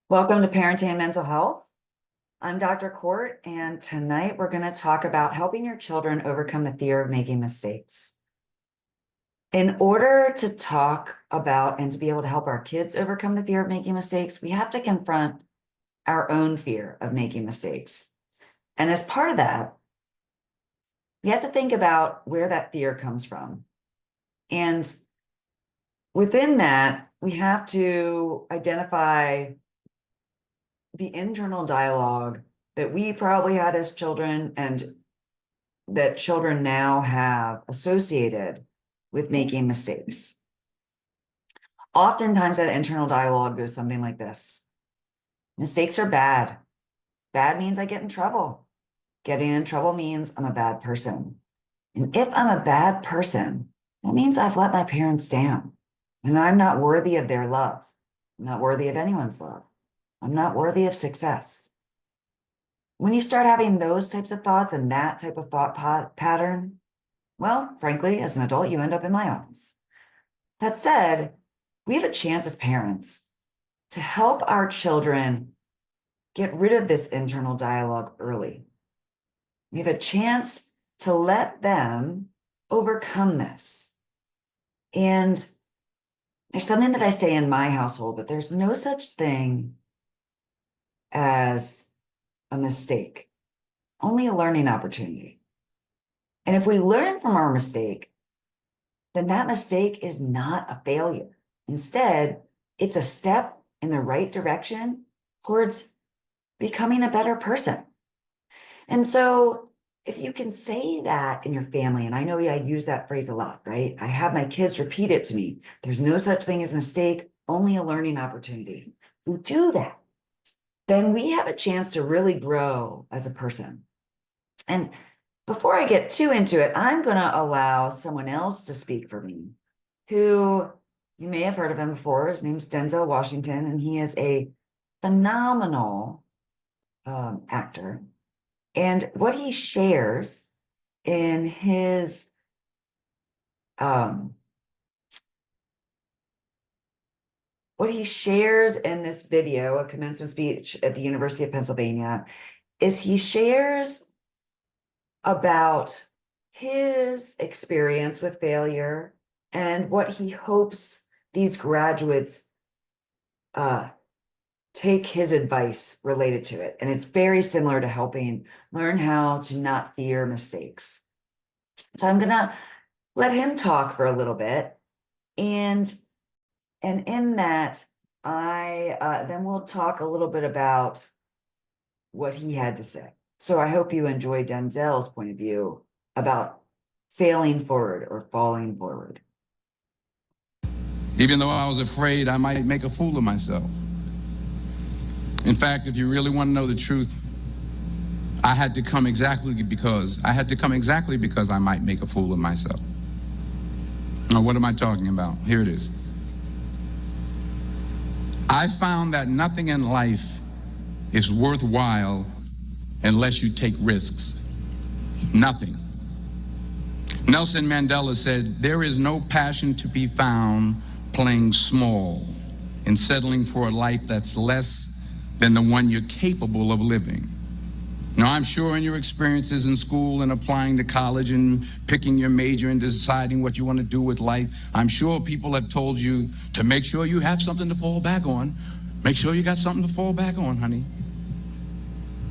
Welcome to Parenting and Mental Health. I'm Dr. Court, and tonight we're going to talk about helping your children overcome the fear of making mistakes. In order to talk about and to be able to help our kids overcome the fear of making mistakes, we have to confront our own fear of making mistakes. And as part of that, we have to think about where that fear comes from. And within that, we have to identify the internal dialogue that we probably had as children and that children now have associated with making mistakes. Oftentimes that internal dialogue goes something like this. Mistakes are bad. Bad means I get in trouble. Getting in trouble means I'm a bad person. And if I'm a bad person, that means I've let my parents down and I'm not worthy of their love. I'm not worthy of anyone's love. I'm not worthy of success. When you start having those types of thoughts and that type of thought pattern, well, frankly, as an adult, you end up in my office. That said, we have a chance as parents to help our children get rid of this internal dialogue early. We have a chance to let them overcome this. And there's something that I say in my household, that there's no such thing as a mistake, only a learning opportunity. And if we learn from our mistake, then that mistake is not a failure. Instead, it's a step in the right direction towards becoming a better person. And so if you can say that in your family, and I know I use that phrase a lot, right? I have my kids repeat it to me. There's no such thing as mistake, only a learning opportunity. If we do that, then we have a chance to really grow as a person. And before I get too into it, I'm going to allow someone else to speak for me, who you may have heard of him before. His name's Denzel Washington, and he is a phenomenal actor. And what he shares in his this video, a commencement speech at the University of Pennsylvania, is he shares about his experience with failure and what he hopes these graduates take his advice related to it. And it's very similar to helping learn how to not fear mistakes. So I'm gonna let him talk for a little bit. And in that, then we'll talk a little bit about what he had to say. So I hope you enjoy Denzel's point of view about failing forward or falling forward. Even though I was afraid I might make a fool of myself. In fact, if you really want to know the truth, I had to come exactly because I might make a fool of myself. Now, what am I talking about? Here it is. I found that nothing in life is worthwhile unless you take risks. Nothing. Nelson Mandela said, "There is no passion to be found playing small and settling for a life that's less than the one you're capable of living." Now, I'm sure in your experiences in school and applying to college and picking your major and deciding what you want to do with life, I'm sure people have told you to make sure you have something to fall back on. Make sure you got something to fall back on, honey.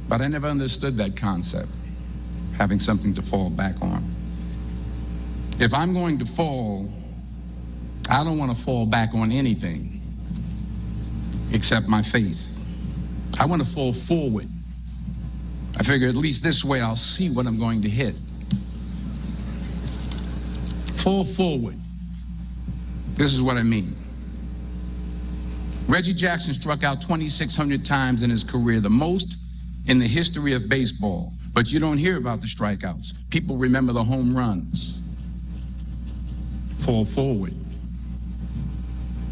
But I never understood that concept, having something to fall back on. If I'm going to fall, I don't want to fall back on anything except my faith. I want to fall forward. I figure at least this way I'll see what I'm going to hit. Fall forward. This is what I mean. Reggie Jackson struck out 2,600 times in his career, the most in the history of baseball. But you don't hear about the strikeouts. People remember the home runs. Fall forward.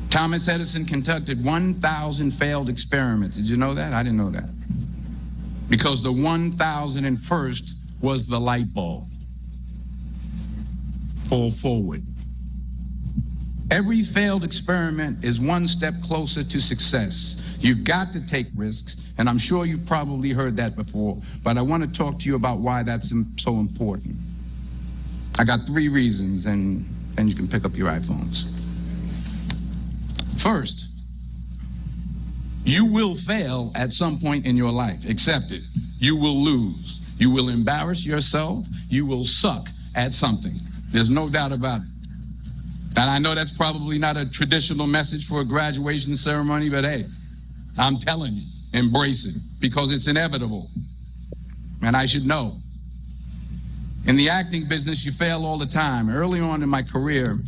Thomas Edison conducted 1,000 failed experiments. Did you know that? I didn't know that. Because the 1,001st was the light bulb. Fall forward. Every failed experiment is one step closer to success. You've got to take risks, and I'm sure you've probably heard that before, but I want to talk to you about why that's so important. I got 3 reasons, and then you can pick up your iPhones. First, you will fail at some point in your life. Accept it. You will lose. You will embarrass yourself. You will suck at something. There's no doubt about it. And I know that's probably not a traditional message for a graduation ceremony, but hey, I'm telling you, embrace it because it's inevitable. And I should know. In the acting business, you fail all the time. Early on in my career,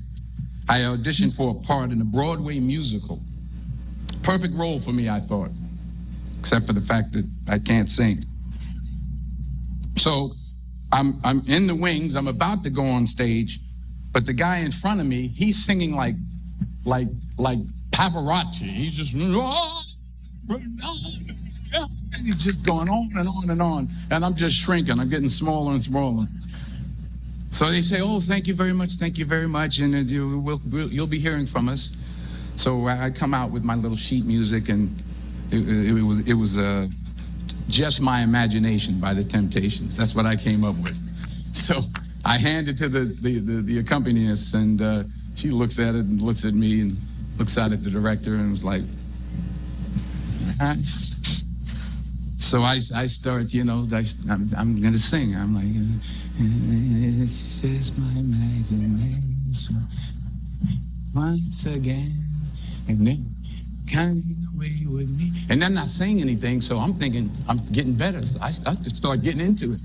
I auditioned for a part in a Broadway musical. Perfect role for me, I thought, except for the fact that I can't sing. So I'm in the wings. I'm about to go on stage, but the guy in front of me, he's singing like Pavarotti. He's just, he's just going on and on and on, and I'm just shrinking. I'm getting smaller and smaller. So they say, "Oh, thank you very much, and you'll be hearing from us." So I come out with my little sheet music, and it was Just My Imagination by the Temptations. That's what I came up with. So I hand it to the accompanist, and she looks at it and looks at me and looks out at the director and was like, nice. So I start, I'm going to sing. I'm like, it's just my imagination once again, and then coming away with me. And I'm not saying anything, so I'm thinking I'm getting better. So I just start getting into it.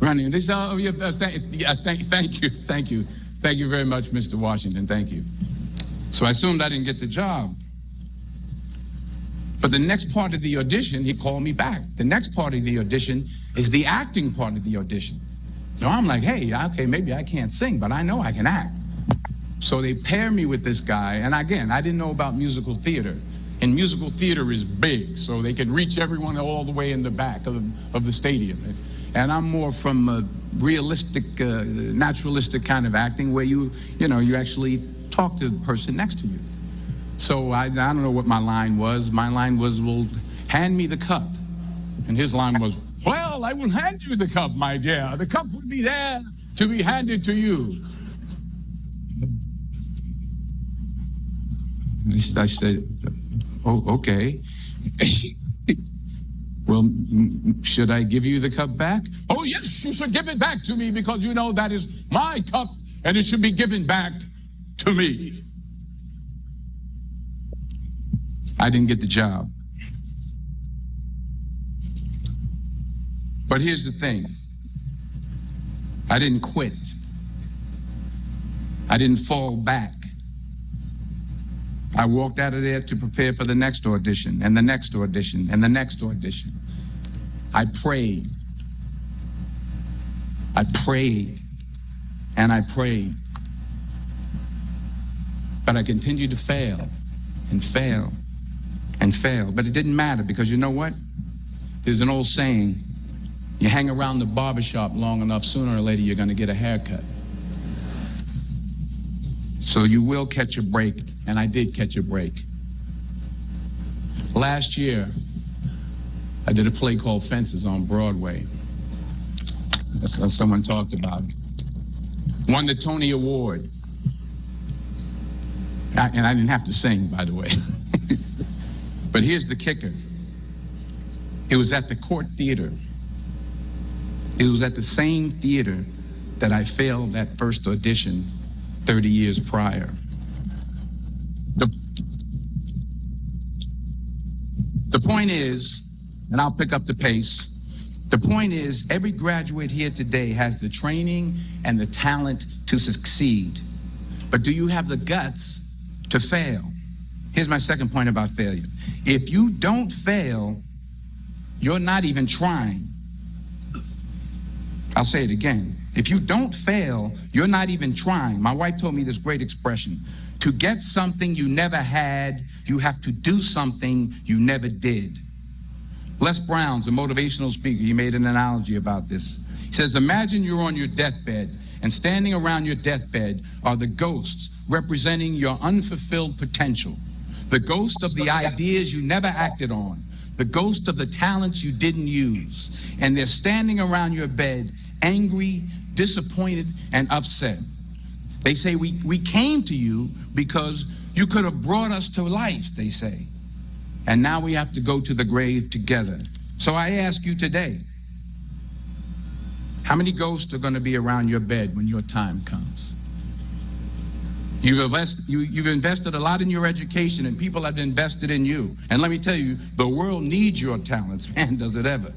Running. This, thank you very much, Mr. Washington. Thank you. So I assumed I didn't get the job. But the next part of the audition, he called me back. The next part of the audition is the acting part of the audition. So I'm like, hey, okay, maybe I can't sing, but I know I can act. So they pair me with this guy, and again, I didn't know about musical theater. And musical theater is big, so they can reach everyone all the way in the back of the stadium. And I'm more from a realistic, naturalistic kind of acting where you actually talk to the person next to you. So I don't know what my line was. My line was, well, hand me the cup. And his line was, well, I will hand you the cup, my dear. The cup will be there to be handed to you. I said, oh, okay. Well, should I give you the cup back? Oh, yes, you should give it back to me because you know that is my cup and it should be given back to me. I didn't get the job. But here's the thing. I didn't quit. I didn't fall back. I walked out of there to prepare for the next audition and the next audition and the next audition. I prayed. I prayed and I prayed. But I continued to fail and fail and fail. But it didn't matter because you know what? There's an old saying, you hang around the barbershop long enough, sooner or later you're going to get a haircut. So you will catch a break, and I did catch a break. Last year, I did a play called Fences on Broadway. Someone talked about it. Won the Tony Award. And I didn't have to sing, by the way. But here's the kicker. It was at the Court Theater. It was at the same theater that I failed that first audition 30 years prior. The point is, and I'll pick up the pace, the point is every graduate here today has the training and the talent to succeed. But do you have the guts to fail? Here's my second point about failure. If you don't fail, you're not even trying. I'll say it again. If you don't fail, you're not even trying. My wife told me this great expression. To get something you never had, you have to do something you never did. Les Brown's a motivational speaker. He made an analogy about this. He says, imagine you're on your deathbed and standing around your deathbed are the ghosts representing your unfulfilled potential, the ghost of the ideas you never acted on, the ghost of the talents you didn't use. And they're standing around your bed, angry, disappointed, and upset. They say, we came to you because you could have brought us to life, they say. And now we have to go to the grave together. So I ask you today, how many ghosts are going to be around your bed when your time comes? You've invested a lot in your education, and people have invested in you. And let me tell you, the world needs your talents, man, does it ever.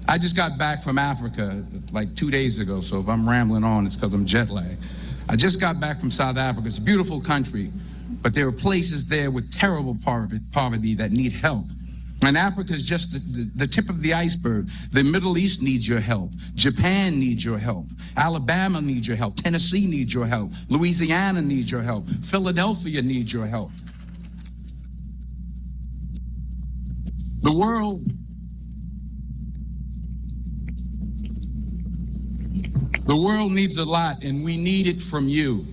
I just got back from Africa like 2 days ago, so if I'm rambling on, it's because I'm jet lagged. I just got back from South Africa. It's a beautiful country, but there are places there with terrible poverty that need help. And Africa is just the tip of the iceberg. The Middle East needs your help. Japan needs your help. Alabama needs your help. Tennessee needs your help. Louisiana needs your help. Philadelphia needs your help. The world needs a lot, and we need it from you.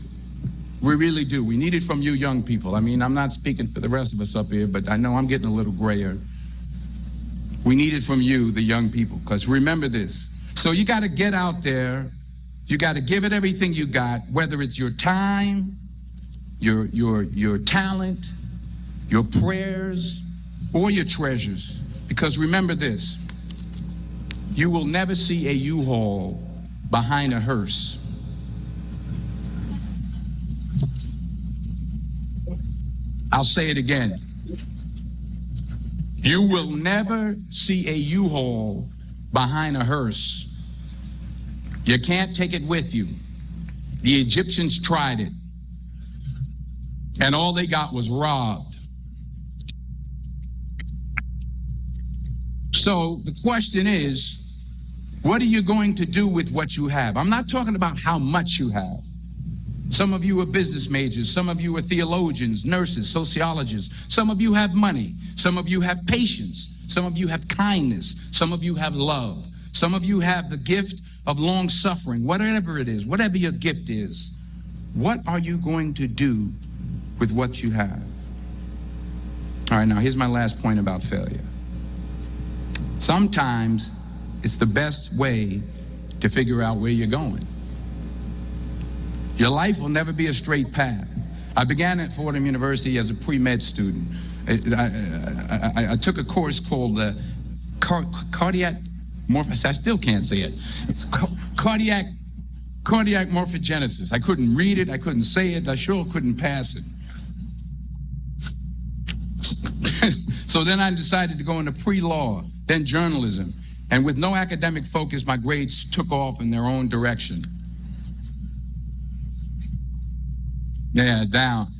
We really do. We need it from you young people. I mean, I'm not speaking for the rest of us up here, but I know I'm getting a little grayer. We need it from you, the young people, because remember this. So you got to get out there. You got to give it everything you got, whether it's your time, your talent, your prayers, or your treasures. Because remember this, you will never see a U-Haul behind a hearse. I'll say it again. You will never see a U-Haul behind a hearse. You can't take it with you. The Egyptians tried it, and all they got was robbed. So the question is, what are you going to do with what you have? I'm not talking about how much you have. Some of you are business majors. Some of you are theologians, nurses, sociologists. Some of you have money. Some of you have patience. Some of you have kindness. Some of you have love. Some of you have the gift of long suffering. Whatever it is, whatever your gift is, what are you going to do with what you have? All right, now here's my last point about failure. Sometimes it's the best way to figure out where you're going. Your life will never be a straight path. I began at Fordham University as a pre-med student. I took a course called cardiac morphogenesis. I still can't say it. It's cardiac morphogenesis. I couldn't read it. I couldn't say it. I sure couldn't pass it. So then I decided to go into pre-law, then journalism. And with no academic focus, my grades took off in their own direction. Yeah, down.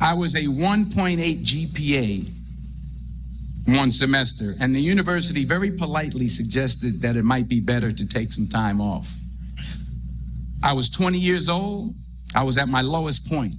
I was a 1.8 GPA one semester, and the university very politely suggested that it might be better to take some time off. I was 20 years old. I was at my lowest point.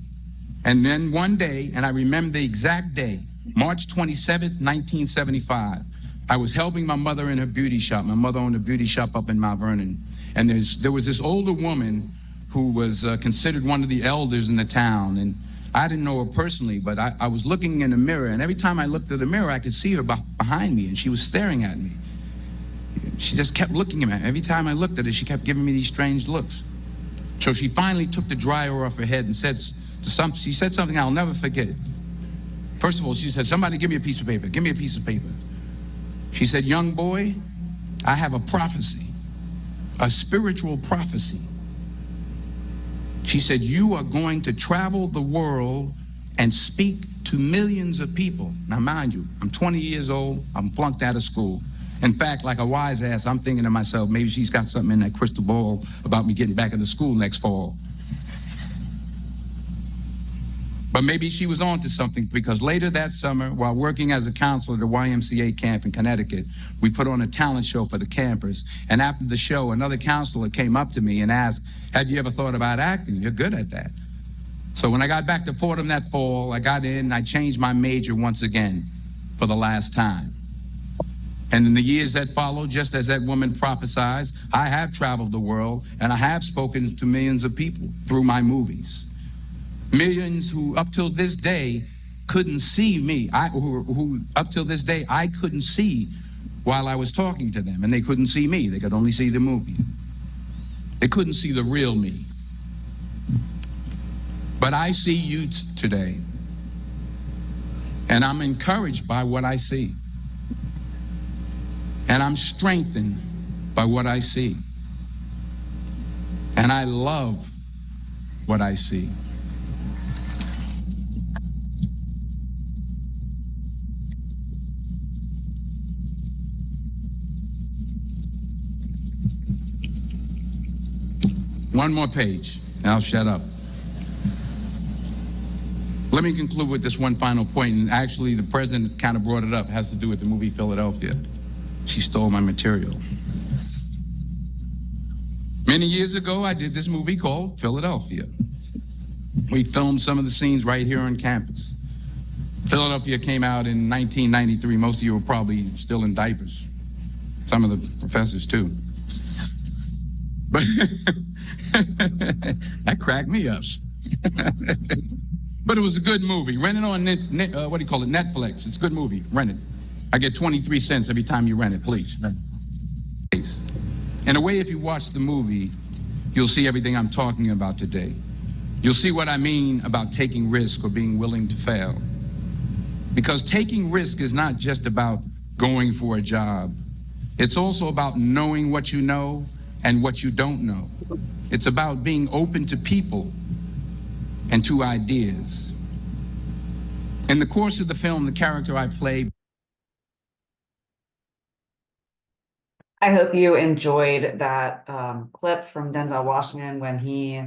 And then one day, and I remember the exact day, March 27th, 1975, I was helping my mother in her beauty shop. My mother owned a beauty shop up in Mount Vernon. And there was this older woman who was considered one of the elders in the town. And I didn't know her personally, but I was looking in the mirror, and every time I looked at the mirror, I could see her behind me, and she was staring at me. She just kept looking at me. Every time I looked at her, she kept giving me these strange looks. So she finally took the dryer off her head and she said something I'll never forget. First of all, she said, "Somebody give me a piece of paper. Give me a piece of paper." She said, "Young boy, I have a prophecy, a spiritual prophecy." She said, "You are going to travel the world and speak to millions of people." Now, mind you, I'm 20 years old. I'm flunked out of school. In fact, like a wise ass, I'm thinking to myself, maybe she's got something in that crystal ball about me getting back into school next fall. But maybe she was on to something, because later that summer, while working as a counselor at a YMCA camp in Connecticut, we put on a talent show for the campers. And after the show, another counselor came up to me and asked, "Have you ever thought about acting? You're good at that." So when I got back to Fordham that fall, I got in and I changed my major once again for the last time. And in the years that followed, just as that woman prophesied, I have traveled the world and I have spoken to millions of people through my movies. Millions who up till this day couldn't see me, who up till this day I couldn't see while I was talking to them, and they couldn't see me. They could only see the movie. They couldn't see the real me. But I see you today, and I'm encouraged by what I see. And I'm strengthened by what I see. And I love what I see. One more page, and I'll shut up. Let me conclude with this one final point, and actually the president kind of brought it up. It has to do with the movie Philadelphia. She stole my material. Many years ago, I did this movie called Philadelphia. We filmed some of the scenes right here on campus. Philadelphia came out in 1993. Most of you were probably still in diapers. Some of the professors too. But that cracked me up. But it was a good movie. Rent it on what do you call it? Netflix. It's a good movie. Rent it. I get 23 cents every time you rent it, please. In a way, if you watch the movie, you'll see everything I'm talking about today. You'll see what I mean about taking risk or being willing to fail. Because taking risk is not just about going for a job. It's also about knowing what you know and what you don't know. It's about being open to people and to ideas. In the course of the film, the character I play. I hope you enjoyed that clip from Denzel Washington when he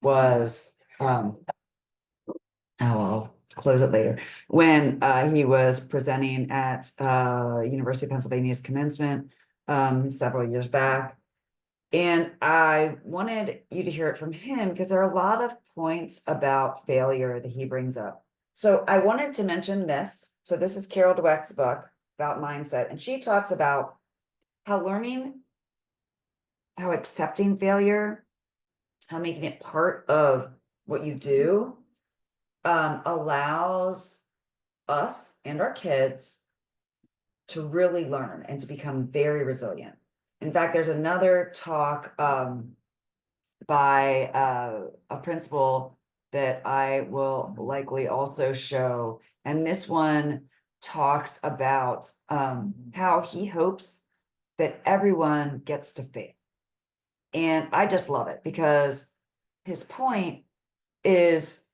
was, I'll close it later, when he was presenting at University of Pennsylvania's commencement several years back. And I wanted you to hear it from him because there are a lot of points about failure that he brings up. So I wanted to mention this. So this is Carol Dweck's book about mindset, and she talks about how accepting failure, how making it part of what you do allows us and our kids to really learn and to become very resilient. In fact, there's another talk by a principal that I will likely also show, and this one talks about how he hopes that everyone gets to fail. And I just love it because his point is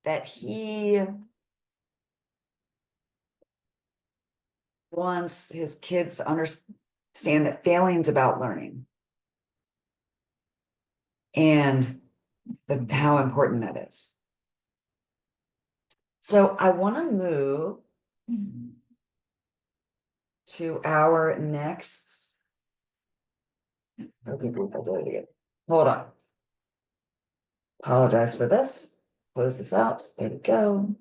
that he wants his kids to understand that failing's about learning and how important that is. So I want to move to our next. Okay, group, I'll do it again. Hold on. Apologize for this. Close this out. There we go.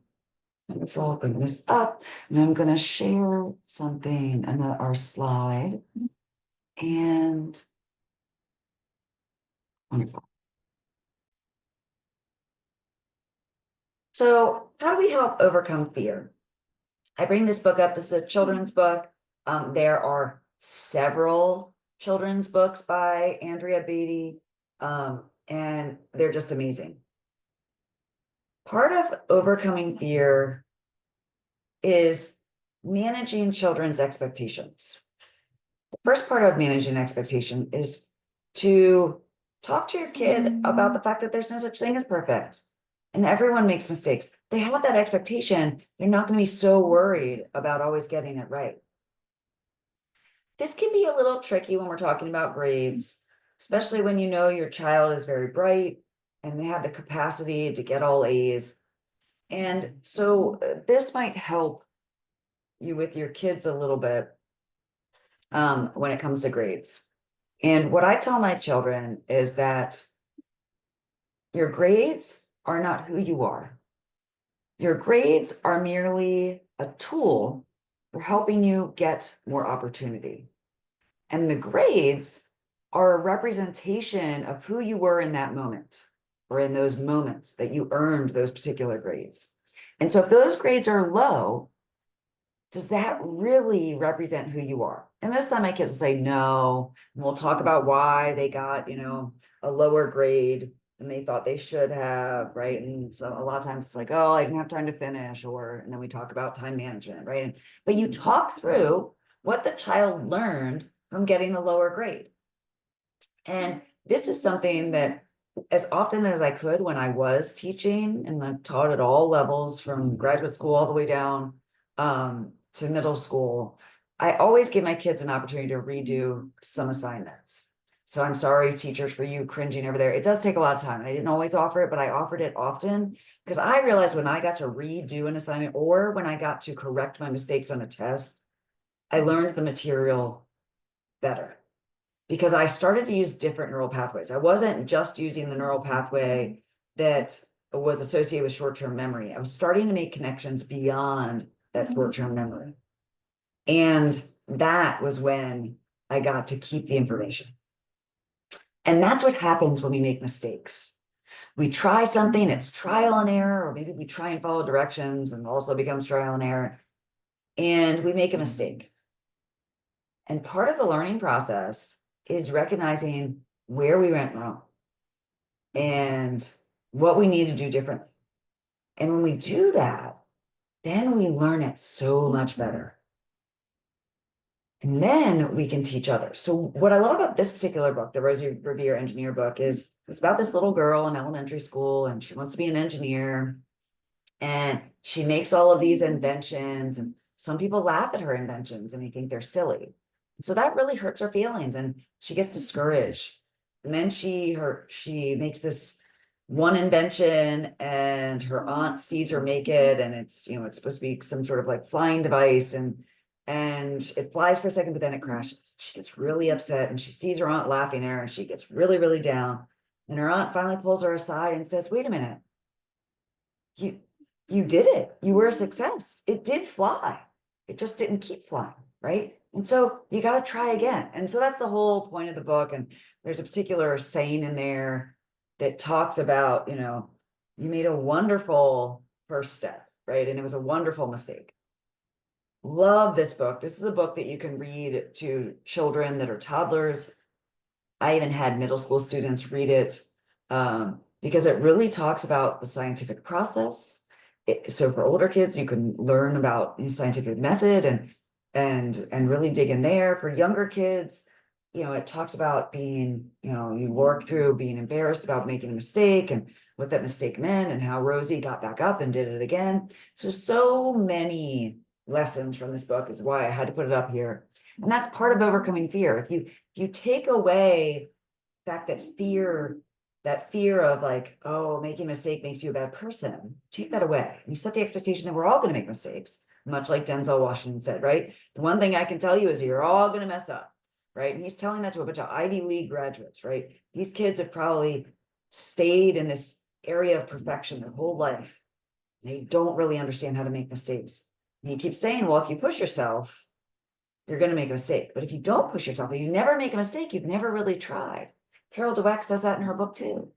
Wonderful. Bring this up, and I'm going to share something, our slide, and wonderful. So how do we help overcome fear? I bring this book up. This is a children's book. There are several children's books by Andrea Beatty, and they're just amazing. Part of overcoming fear is managing children's expectations. The first part of managing expectation is to talk to your kid about the fact that there's no such thing as perfect. And everyone makes mistakes. They have that expectation. They're not going to be so worried about always getting it right. This can be a little tricky when we're talking about grades, especially when you know your child is very bright and they have the capacity to get all A's. And so this might help you with your kids a little bit when it comes to grades. And what I tell my children is that your grades are not who you are. Your grades are merely a tool for helping you get more opportunity. And the grades are a representation of who you were in that moment, or in those moments that you earned those particular grades. And so if those grades are low, does that really represent who you are? And most of the time my kids will say no, and we'll talk about why they got, a lower grade than they thought they should have, right? And so a lot of times it's like, oh, I didn't have time to finish, and then we talk about time management, right? But you talk through what the child learned from getting the lower grade. And this is something that as often as I could when I was teaching, and I've taught at all levels from graduate school all the way down to middle school, I always give my kids an opportunity to redo some assignments. So I'm sorry, teachers, for you cringing over there. It does take a lot of time. I didn't always offer it, but I offered it often because I realized when I got to redo an assignment, or when I got to correct my mistakes on a test, I learned the material better because I started to use different neural pathways. I wasn't just using the neural pathway that was associated with short-term memory. I was starting to make connections beyond that short-term memory. And that was when I got to keep the information. And that's what happens when we make mistakes. We try something, it's trial and error, or maybe we try and follow directions and also becomes trial and error, and we make a mistake. And part of the learning process is recognizing where we went wrong and what we need to do differently. And when we do that, then we learn it so much better. And then we can teach others. So what I love about this particular book, the Rosie Revere Engineer book, is it's about this little girl in elementary school, and she wants to be an engineer. And she makes all of these inventions, and some people laugh at her inventions and they think they're silly. So that really hurts her feelings, and she gets discouraged. And then she makes this one invention, and her aunt sees her make it, and it's supposed to be some sort of like flying device, and it flies for a second, but then it crashes. She gets really upset, and she sees her aunt laughing at her, and she gets really, really down. And her aunt finally pulls her aside and says, "Wait a minute. You did it. You were a success. It did fly. It just didn't keep flying, right? And so you got to try again." And so that's the whole point of the book. And there's a particular saying in there that talks about, you made a wonderful first step, right? And it was a wonderful mistake. Love this book. This is a book that you can read to children that are toddlers. I even had middle school students read it because it really talks about the scientific process. So for older kids, you can learn about scientific method and really dig in there. For younger kids, it talks about being, you work through being embarrassed about making a mistake and what that mistake meant and how Rosie got back up and did it again. So many lessons from this book is why I had to put it up here. And that's part of overcoming fear. If you take away the fact that fear of like, oh, making a mistake makes you a bad person, take that away. And you set the expectation that we're all going to make mistakes, much like Denzel Washington said, right? The one thing I can tell you is you're all going to mess up, right? And he's telling that to a bunch of Ivy League graduates, right? These kids have probably stayed in this area of perfection their whole life. They don't really understand how to make mistakes. And he keeps saying, well, if you push yourself, you're going to make a mistake. But if you don't push yourself, if you never make a mistake, you've never really tried. Carol Dweck says that in her book too.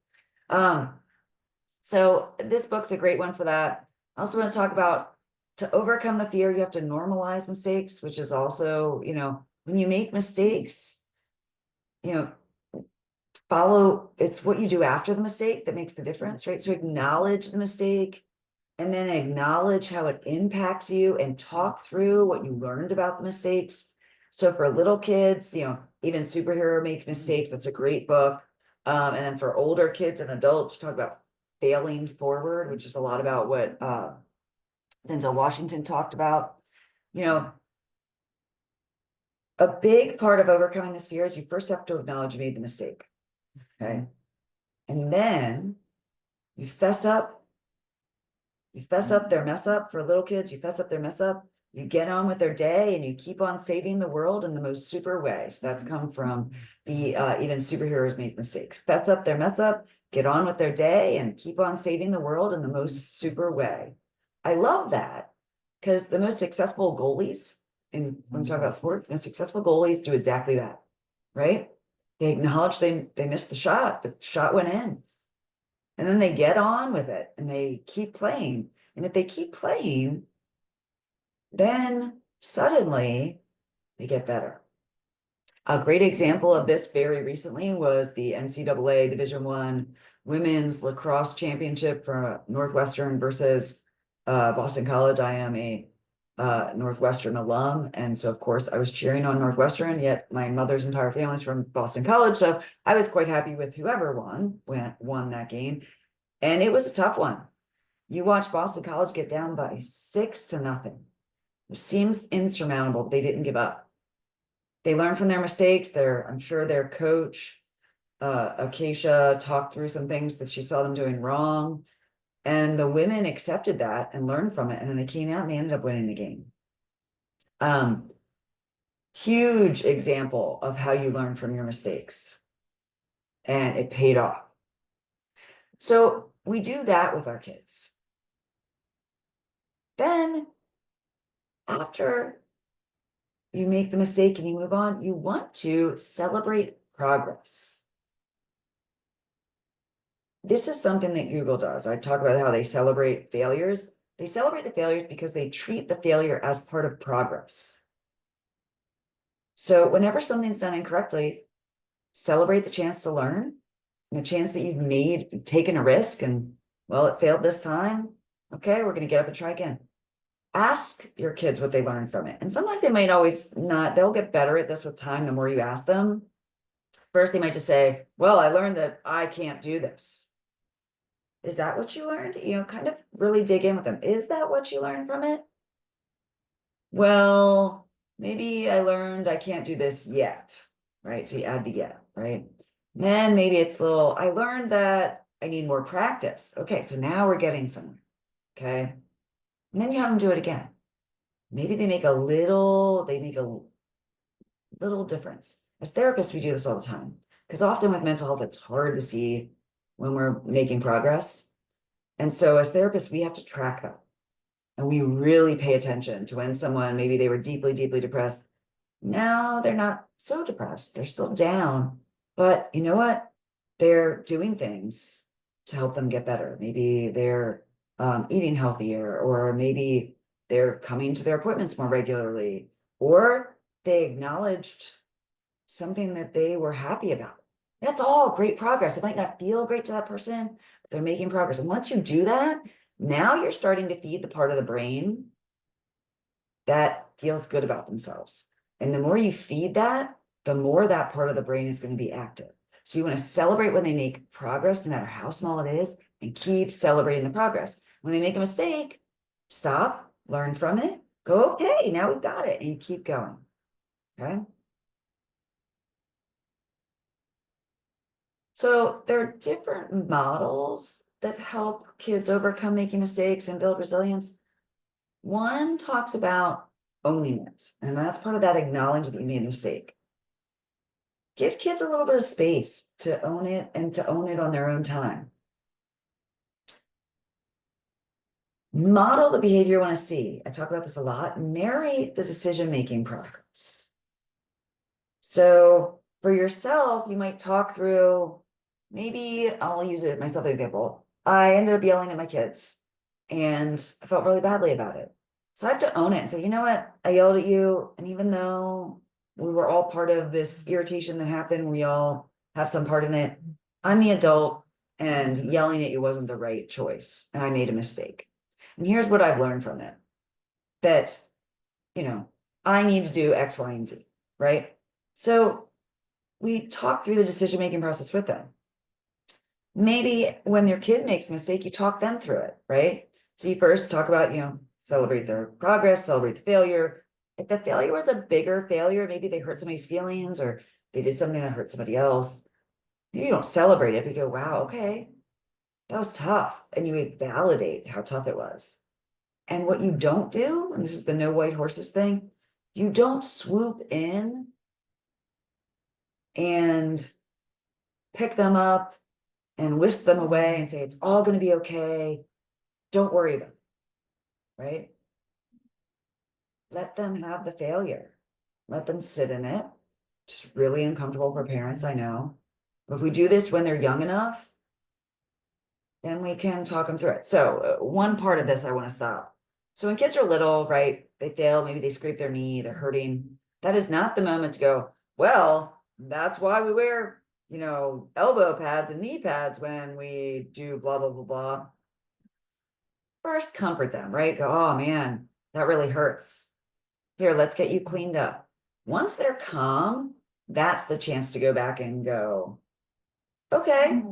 So this book's a great one for that. I also want to talk about, to overcome the fear, you have to normalize mistakes, which is also, when you make mistakes, it's what you do after the mistake that makes the difference, right? So acknowledge the mistake, and then acknowledge how it impacts you and talk through what you learned about the mistakes. So for little kids, even Superhero Make Mistakes, that's a great book. And then for older kids and adults, talk about failing forward, which is a lot about what Denzel Washington talked about. A big part of overcoming this fear is you first have to acknowledge you made the mistake. Okay. And then you fess up their mess up. For little kids, you fess up their mess up, you get on with their day, and you keep on saving the world in the most super way. So that's come from the even superheroes make mistakes. Fess up their mess up, get on with their day, and keep on saving the world in the most super way. I love that Because the most successful goalies, and when we talk about sports, the most successful goalies do exactly that, right? They acknowledge they missed the shot went in. And then they get on with it and they keep playing. And if they keep playing, then suddenly they get better. A great example of this very recently was the NCAA Division I Women's Lacrosse Championship for Northwestern versus Boston College. I am a Northwestern alum, and so of course I was cheering on Northwestern. Yet my mother's entire family's from Boston College, so I was quite happy with whoever won that game. And it was a tough one. You watch Boston College get down by 6-0. It seems insurmountable, but they didn't give up. They learned from their mistakes. I'm sure their coach, Acacia, talked through some things that she saw them doing wrong. And the women accepted that and learned from it. And then they came out and they ended up winning the game. Huge example of how you learn from your mistakes. And it paid off. So we do that with our kids. Then after you make the mistake and you move on, you want to celebrate progress. This is something that Google does. I talk about how they celebrate failures. They celebrate the failures because they treat the failure as part of progress. So whenever something's done incorrectly, celebrate the chance to learn and the chance that you've taken a risk and, well, it failed this time. Okay, we're going to get up and try again. Ask your kids what they learned from it. And sometimes they might always not, they'll get better at this with time the more you ask them. First, they might just say, well, I learned that I can't do this. Is that what you learned? Kind of really dig in with them. Is that what you learned from it? Well, maybe I learned I can't do this yet, right? So you add the yet, right? Then maybe it's I learned that I need more practice. Okay, so now we're getting somewhere, okay? And then you have them do it again. Maybe they make a little difference. As therapists, we do this all the time because often with mental health, it's hard to see when we're making progress. And so as therapists, we have to track that. And we really pay attention to when someone, maybe they were deeply, deeply depressed. Now they're not so depressed. They're still down. But you know what? They're doing things to help them get better. Maybe they're eating healthier, or maybe they're coming to their appointments more regularly, or they acknowledged something that they were happy about. That's all great progress. It might not feel great to that person, but they're making progress. And once you do that, now you're starting to feed the part of the brain that feels good about themselves. And the more you feed that, the more that part of the brain is going to be active. So you want to celebrate when they make progress, no matter how small it is, and keep celebrating the progress. When they make a mistake, stop, learn from it, go, okay, now we've got it, and keep going. Okay. So there are different models that help kids overcome making mistakes and build resilience. One talks about owning it, and that's part of that acknowledge that you made a mistake. Give kids a little bit of space to own it and to own it on their own time. Model the behavior you want to see. I talk about this a lot. Narrate the decision-making progress. So for yourself, you might talk through, maybe I'll use it myself as an example. I ended up yelling at my kids and I felt really badly about it. So I have to own it and say, you know what? I yelled at you. And even though we were all part of this irritation that happened, we all have some part in it. I'm the adult and yelling at you wasn't the right choice. And I made a mistake. And here's what I've learned from it. That, I need to do X, Y, and Z, right? So we talk through the decision-making process with them. Maybe when your kid makes a mistake, you talk them through it, right? So you first talk about, celebrate their progress, celebrate the failure. If the failure was a bigger failure, maybe they hurt somebody's feelings or they did something that hurt somebody else. Maybe you don't celebrate it, but you go, wow, okay, that was tough. And you validate how tough it was. And what you don't do, and this is the no white horses thing, you don't swoop in and pick them up and whisk them away and say, it's all going to be okay. Don't worry about it, right? let them have the failure. Let them sit in it. It's really uncomfortable for parents, I know. But if we do this when they're young enough, then we can talk them through it. So one part of this I want to stop. So when kids are little, right, they fail, maybe they scrape their knee, they're hurting. That is not the moment to go, well, that's why we wear, elbow pads and knee pads when we do blah, blah, blah, blah. First, comfort them, right? Go, oh man, that really hurts. Here, let's get you cleaned up. Once they're calm, that's the chance to go back and go, okay,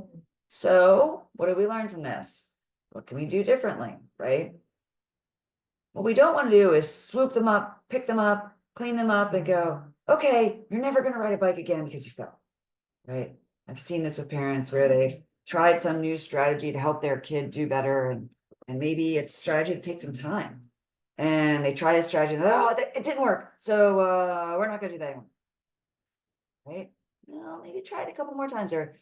so what did we learn from this? What can we do differently, right? What we don't want to do is swoop them up, pick them up, clean them up and go, okay, you're never going to ride a bike again because you fell, right? I've seen this with parents where they've tried some new strategy to help their kid do better. And maybe it's a strategy that takes some time. And they try this strategy, and it didn't work. So we're not going to do that anymore, right? No, maybe try it a couple more times. Or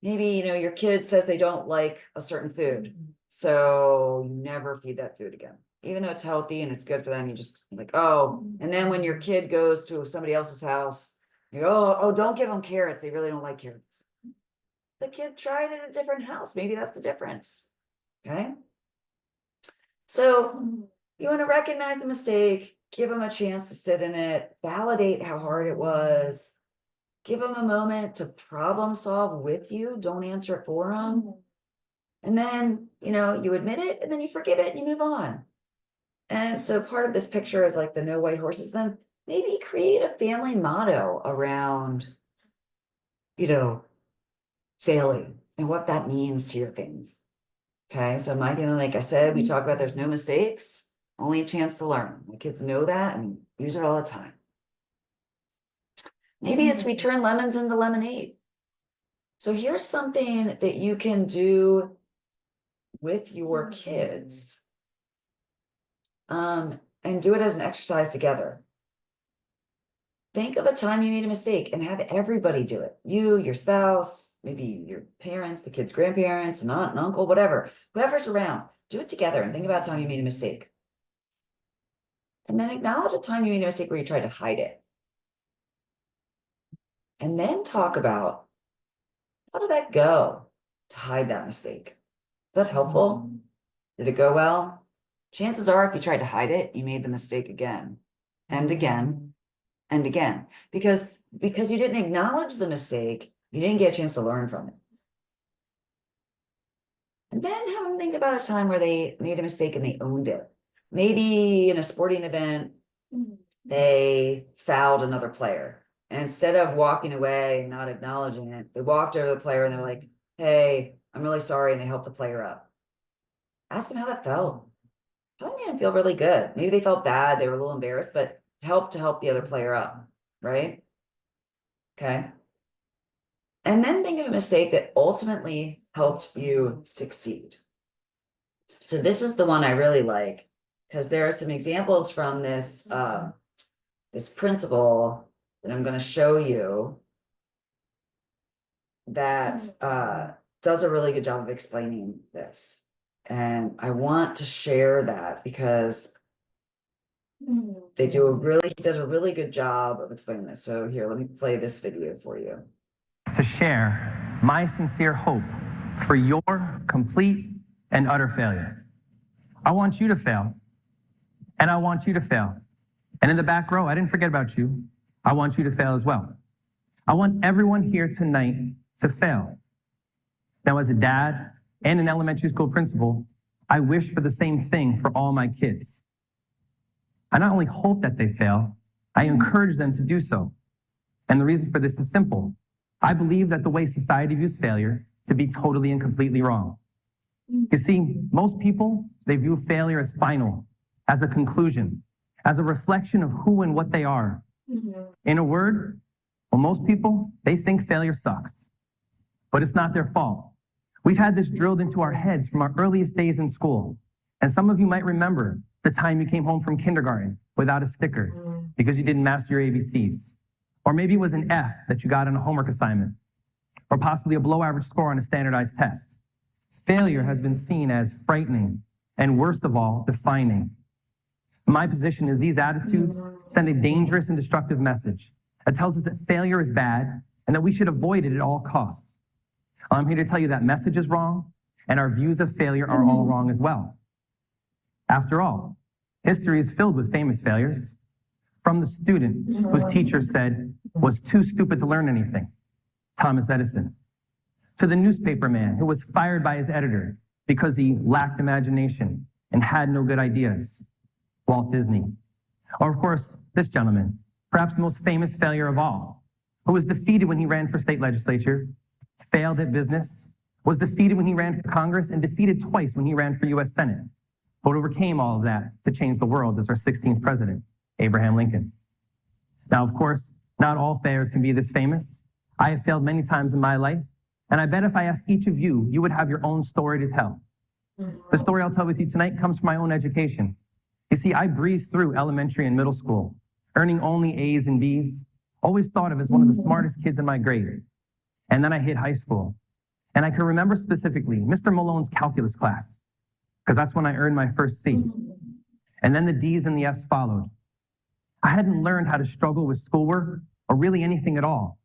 maybe, your kid says they don't like a certain food. So you never feed that food again. Even though it's healthy and it's good for them, you just like, oh, and then when your kid goes to somebody else's house, you go, oh, don't give them carrots. They really don't like carrots. The kid tried it at a different house. Maybe that's the difference. Okay. So you want to recognize the mistake, give them a chance to sit in it, validate how hard it was, give them a moment to problem solve with you. Don't answer it for them. And then, you admit it and then you forgive it and you move on. And so part of this picture is like the no white horses. Then maybe create a family motto around, failing and what that means to your family. Okay, so my family, like I said, we talk about there's no mistakes, only a chance to learn. My kids know that and use it all the time. Maybe it's we turn lemons into lemonade. So here's something that you can do with your kids. And do it as an exercise together. Think of a time you made a mistake and have everybody do it. You, your spouse, maybe your parents, the kid's grandparents, an aunt and uncle, whatever, whoever's around, do it together and think about a time you made a mistake. And then acknowledge a time you made a mistake where you tried to hide it. And then talk about how did that go to hide that mistake? Is that helpful? Did it go well? Chances are if you tried to hide it, you made the mistake again and again and again, because you didn't acknowledge the mistake, you didn't get a chance to learn from it. And then have them think about a time where they made a mistake and they owned it. Maybe in a sporting event, they fouled another player. And instead of walking away and not acknowledging it, they walked over to the player and they're like, hey, I'm really sorry. And they helped the player up. Ask them how that felt. Probably made them feel really good. Maybe they felt bad. They were a little embarrassed, but helped to help the other player up, right? Okay. And then think of a mistake that ultimately helped you succeed. So this is the one I really like, because there are some examples from this, this principle that I'm going to show you that does a really good job of explaining this. And I want to share that because he does a really good job of explaining this. So here, let me play this video for you. To share my sincere hope for your complete and utter failure. I want you to fail, and I want you to fail. And in the back row, I didn't forget about you. I want you to fail as well. I want everyone here tonight to fail. Now, as a dad and an elementary school principal, I wish for the same thing for all my kids. I not only hope that they fail, I encourage them to do so. And the reason for this is simple. I believe that the way society views failure to be totally and completely wrong. You see, most people, they view failure as final, as a conclusion, as a reflection of who and what they are. In a word, well, most people, they think failure sucks, but it's not their fault. We've had this drilled into our heads from our earliest days in school. And some of you might remember the time you came home from kindergarten without a sticker because you didn't master your ABCs. Or maybe it was an F that you got on a homework assignment, or possibly a below average score on a standardized test. Failure has been seen as frightening and, worst of all, defining. My position is these attitudes send a dangerous and destructive message that tells us that failure is bad and that we should avoid it at all costs. I'm here to tell you that message is wrong, and our views of failure are all wrong as well. After all, history is filled with famous failures. From the student whose teacher said was too stupid to learn anything, Thomas Edison, to the newspaper man who was fired by his editor because he lacked imagination and had no good ideas, Walt Disney. Or of course, this gentleman, perhaps the most famous failure of all, who was defeated when he ran for state legislature, failed at business, was defeated when he ran for Congress, and defeated twice when he ran for US Senate, but overcame all of that to change the world as our 16th president, Abraham Lincoln. Now, of course, not all failures can be this famous. I have failed many times in my life, and I bet if I asked each of you, you would have your own story to tell. The story I'll tell with you tonight comes from my own education. You see, I breezed through elementary and middle school, earning only A's and B's, always thought of as one of the smartest kids in my grade. And then I hit high school, and I can remember specifically Mr. Malone's calculus class, because that's when I earned my first C. And then the D's and the F's followed. I hadn't learned how to struggle with schoolwork or really anything at all.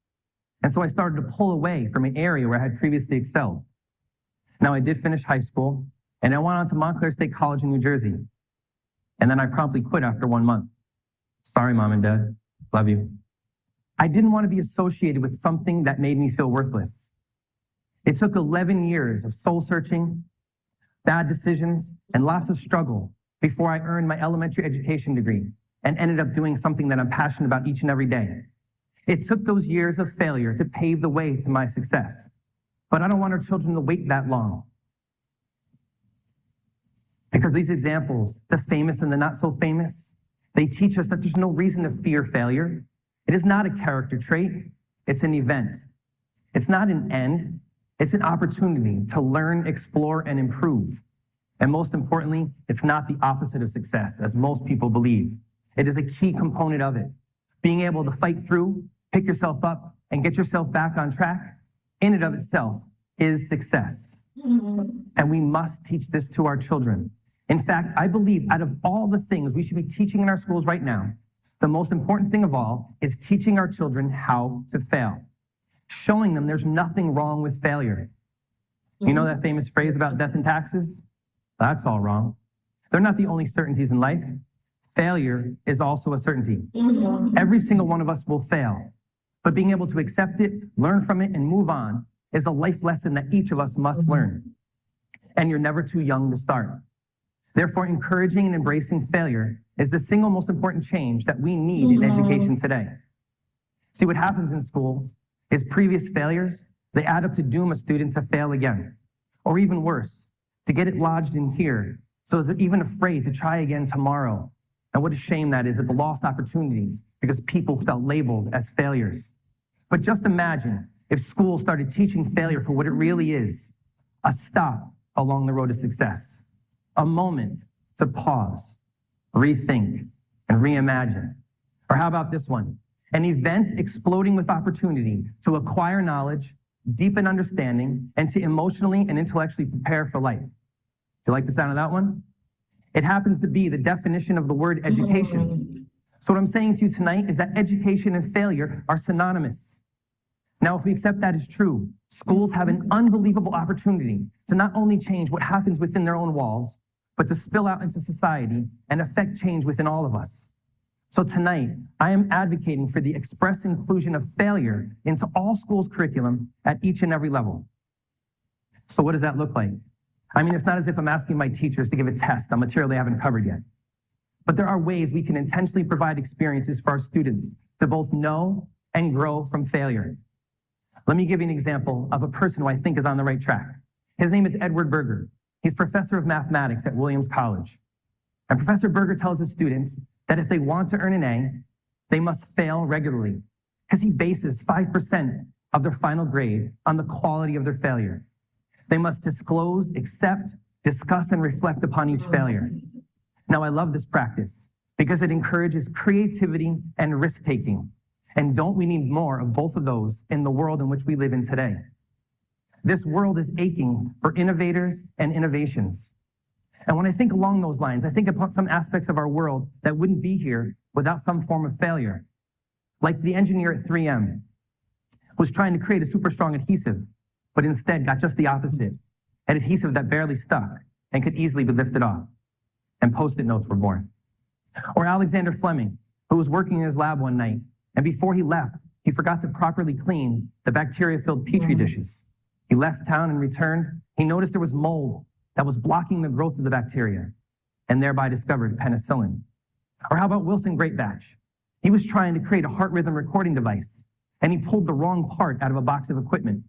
And so I started to pull away from an area where I had previously excelled. Now, I did finish high school, and I went on to Montclair State College in New Jersey. And then I promptly quit after 1 month. Sorry, Mom and Dad. Love you. I didn't want to be associated with something that made me feel worthless. It took 11 years of soul-searching, bad decisions, and lots of struggle before I earned my elementary education degree and ended up doing something that I'm passionate about each and every day. It took those years of failure to pave the way to my success. But I don't want our children to wait that long. Because these examples, the famous and the not so famous, they teach us that there's no reason to fear failure. It is not a character trait, it's an event. It's not an end, it's an opportunity to learn, explore, and improve. And most importantly, it's not the opposite of success, as most people believe. It is a key component of it. Being able to fight through, pick yourself up, and get yourself back on track, in and of itself, is success. And we must teach this to our children. In fact, I believe out of all the things we should be teaching in our schools right now, the most important thing of all is teaching our children how to fail. Showing them there's nothing wrong with failure. You know that famous phrase about death and taxes? That's all wrong. They're not the only certainties in life. Failure is also a certainty. Every single one of us will fail, but being able to accept it, learn from it, and move on is a life lesson that each of us must learn. And you're never too young to start. Therefore, encouraging and embracing failure is the single most important change that we need in education today. See, what happens in schools is previous failures, they add up to doom a student to fail again. Or even worse, to get it lodged in here, so that they're even afraid to try again tomorrow. And what a shame that is, at the lost opportunities because people felt labeled as failures. But just imagine if schools started teaching failure for what it really is, a stop along the road to success. A moment to pause, rethink, and reimagine. Or how about this one? An event exploding with opportunity to acquire knowledge, deepen understanding, and to emotionally and intellectually prepare for life. Do you like the sound of that one? It happens to be the definition of the word education. So what I'm saying to you tonight is that education and failure are synonymous. Now, if we accept that as true, schools have an unbelievable opportunity to not only change what happens within their own walls, but to spill out into society and affect change within all of us. So tonight, I am advocating for the express inclusion of failure into all schools' curriculum at each and every level. So what does that look like? I mean, it's not as if I'm asking my teachers to give a test on material they haven't covered yet. But there are ways we can intentionally provide experiences for our students to both know and grow from failure. Let me give you an example of a person who I think is on the right track. His name is Edward Berger. He's professor of mathematics at Williams College. And Professor Berger tells his students that if they want to earn an A, they must fail regularly, because he bases 5% of their final grade on the quality of their failure. They must disclose, accept, discuss, and reflect upon each failure. Now, I love this practice because it encourages creativity and risk-taking. And don't we need more of both of those in the world in which we live in today? This world is aching for innovators and innovations. And when I think along those lines, I think about some aspects of our world that wouldn't be here without some form of failure. Like the engineer at 3M was trying to create a super strong adhesive, but instead got just the opposite, an adhesive that barely stuck and could easily be lifted off. And Post-it notes were born. Or Alexander Fleming, who was working in his lab one night, and before he left, he forgot to properly clean the bacteria-filled Petri dishes. He left town and returned. He noticed there was mold that was blocking the growth of the bacteria, and thereby discovered penicillin. Or how about Wilson Greatbatch? He was trying to create a heart rhythm recording device, and he pulled the wrong part out of a box of equipment,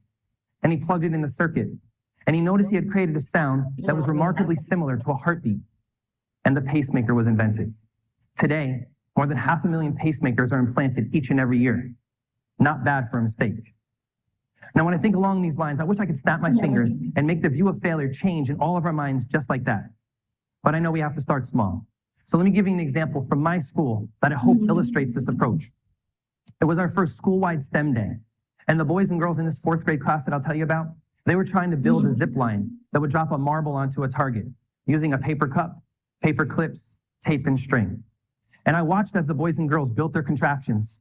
and he plugged it in the circuit, and he noticed he had created a sound that was remarkably similar to a heartbeat, and the pacemaker was invented. Today, more than 500,000 pacemakers are implanted each and every year. Not bad for a mistake. Now, when I think along these lines, I wish I could snap my fingers and make the view of failure change in all of our minds just like that. But I know we have to start small. So let me give you an example from my school that I hope illustrates this approach. It was our first school-wide STEM day. And the boys and girls in this 4th grade class that I'll tell you about, they were trying to build a zip line that would drop a marble onto a target using a paper cup, paper clips, tape, and string. And I watched as the boys and girls built their contraptions.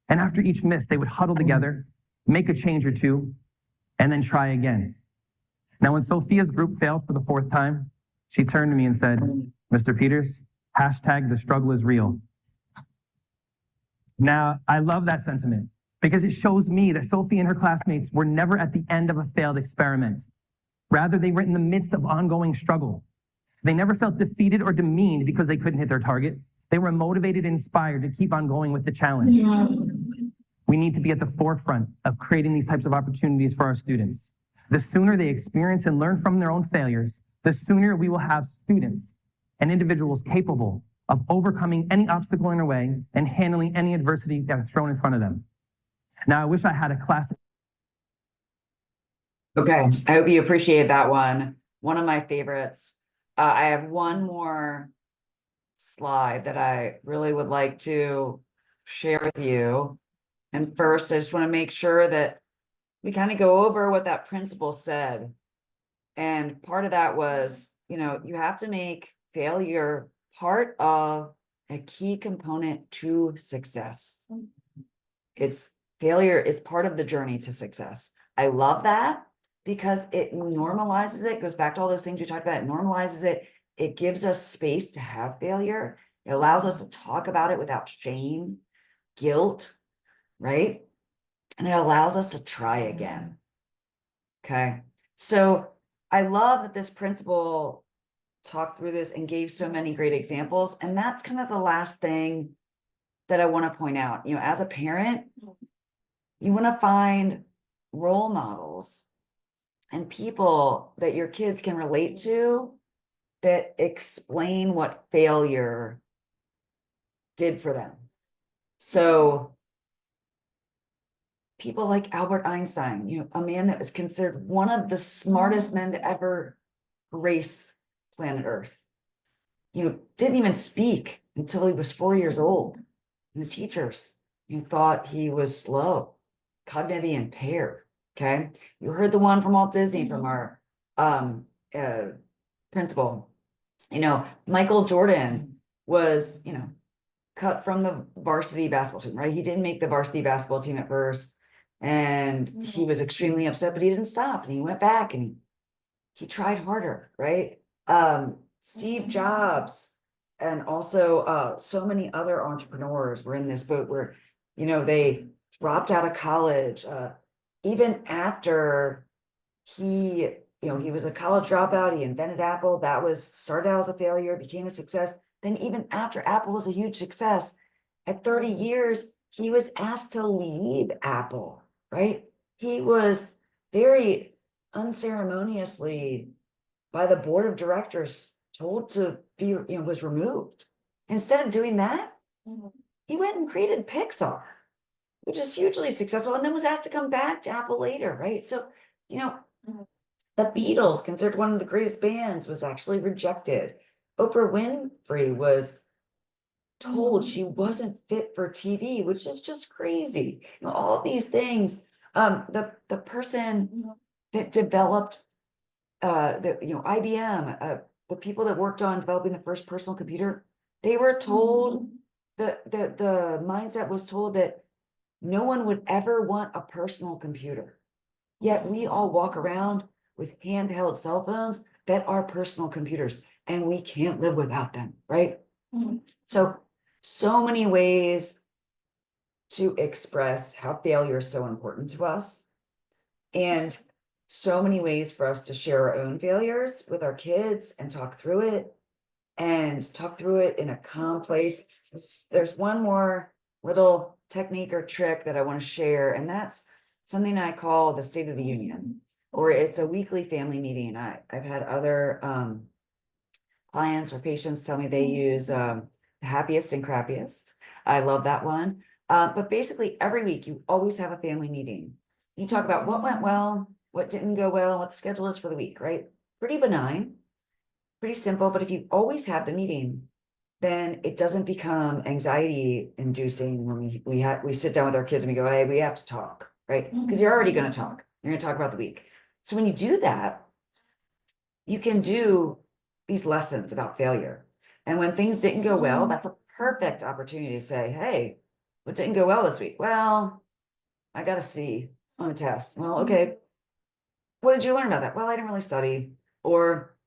And after each miss, they would huddle together, make a change or two, and then try again. Now, when Sophia's group failed for the 4th time, she turned to me and said, "Mr. Peters, #the struggle is real." Now, I love that sentiment because it shows me that Sophie and her classmates were never at the end of a failed experiment. Rather, they were in the midst of ongoing struggle. They never felt defeated or demeaned because they couldn't hit their target. They were motivated and inspired to keep on going with the challenge. We need to be at the forefront of creating these types of opportunities for our students. The sooner they experience and learn from their own failures, the sooner we will have students and individuals capable of overcoming any obstacle in their way and handling any adversity that is thrown in front of them. Now, I wish I had a class. Okay, I hope you appreciate that one. One of my favorites. I have one more slide that I really would like to share with you. And first, I just want to make sure that we kind of go over what that principal said. And part of that was, you have to make failure part of a key component to success. Failure is part of the journey to success. I love that because it normalizes it, goes back to all those things we talked about, it normalizes it. It gives us space to have failure. It allows us to talk about it without shame, guilt, right? And it allows us to try again. Okay. So I love that this principal talked through this and gave so many great examples. And that's kind of the last thing that I want to point out. As a parent, you want to find role models and people that your kids can relate to that explain what failure did for them. So people like Albert Einstein, a man that was considered one of the smartest men to ever grace planet Earth, didn't even speak until he was 4 years old. And the teachers, thought he was slow, cognitively impaired. Okay. You heard the one from Walt Disney from our principal. Michael Jordan was, cut from the varsity basketball team, right? He didn't make the varsity basketball team at first. And he was extremely upset, but he didn't stop. And he went back and he tried harder, right? Steve Jobs and also so many other entrepreneurs were in this boat where, they dropped out of college. Even after he was a college dropout, he invented Apple. That started out as a failure, became a success. Then even after Apple was a huge success, at 30 years, he was asked to leave Apple, right? He was very unceremoniously by the board of directors told to be, was removed. Instead of doing that, he went and created Pixar, which is hugely successful, and then was asked to come back to Apple later, right? So, the Beatles, considered one of the greatest bands, was actually rejected. Oprah Winfrey was told she wasn't fit for TV, which is just crazy. All these things. The person that developed IBM the people that worked on developing the first personal computer, they were told, the mindset was told that no one would ever want a personal computer. Yet we all walk around with handheld cell phones that are personal computers, and we can't live without them, right? So many ways to express how failure is so important to us, and so many ways for us to share our own failures with our kids and talk through it in a calm place. There's one more little technique or trick that I want to share, and that's something I call the State of the Union, or it's a weekly family meeting. I've had other clients or patients tell me they use the Happiest and Crappiest. I love that one. But basically every week you always have a family meeting. You talk about what went well, what didn't go well, what the schedule is for the week, right? Pretty benign, pretty simple. But if you always have the meeting, then it doesn't become anxiety inducing when we sit down with our kids and we go, hey, we have to talk, right? Because you're already going to talk. You're going to talk about the week. So when you do that, you can do these lessons about failure. And when things didn't go well, that's a perfect opportunity to say, hey, what didn't go well this week? Well, I got a C on a test. Well, okay. What did you learn about that? Well, I didn't really study, or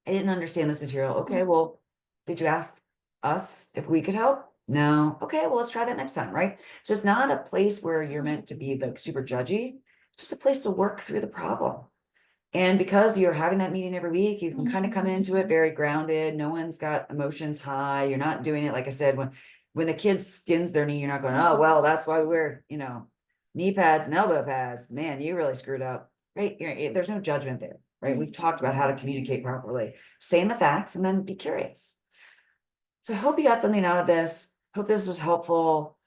I didn't understand this material. Okay, well, did you ask us if we could help? No. Okay, well, let's try that next time, right? So it's not a place where you're meant to be like super judgy. It's just a place to work through the problem. And because you're having that meeting every week, you can kind of come into it very grounded. No one's got emotions high. You're not doing it, like I said, when the kid skins their knee, you're not going, oh, well, that's why we wear, knee pads and elbow pads. Man, you really screwed up, right? There's no judgment there, right? We've talked about how to communicate properly, saying the facts, and then be curious. So I hope you got something out of this. Hope this was helpful.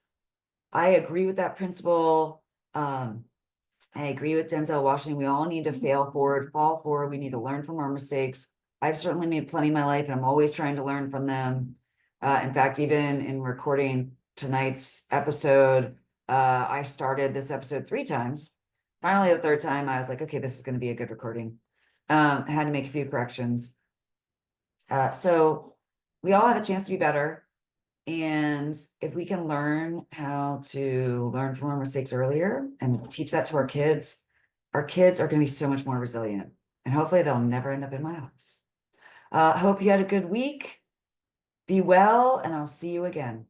I agree with that principle. I agree with Denzel Washington. We all need to fall forward. We need to learn from our mistakes. I've certainly made plenty in my life, and I'm always trying to learn from them. In fact, even in recording tonight's episode, I started this episode 3 times. Finally, the 3rd time, I was like, okay, this is going to be a good recording. I had to make a few corrections. So we all have a chance to be better. And if we can learn how to learn from our mistakes earlier and teach that to our kids are going to be so much more resilient. And hopefully they'll never end up in my office. Hope you had a good week. Be well, and I'll see you again.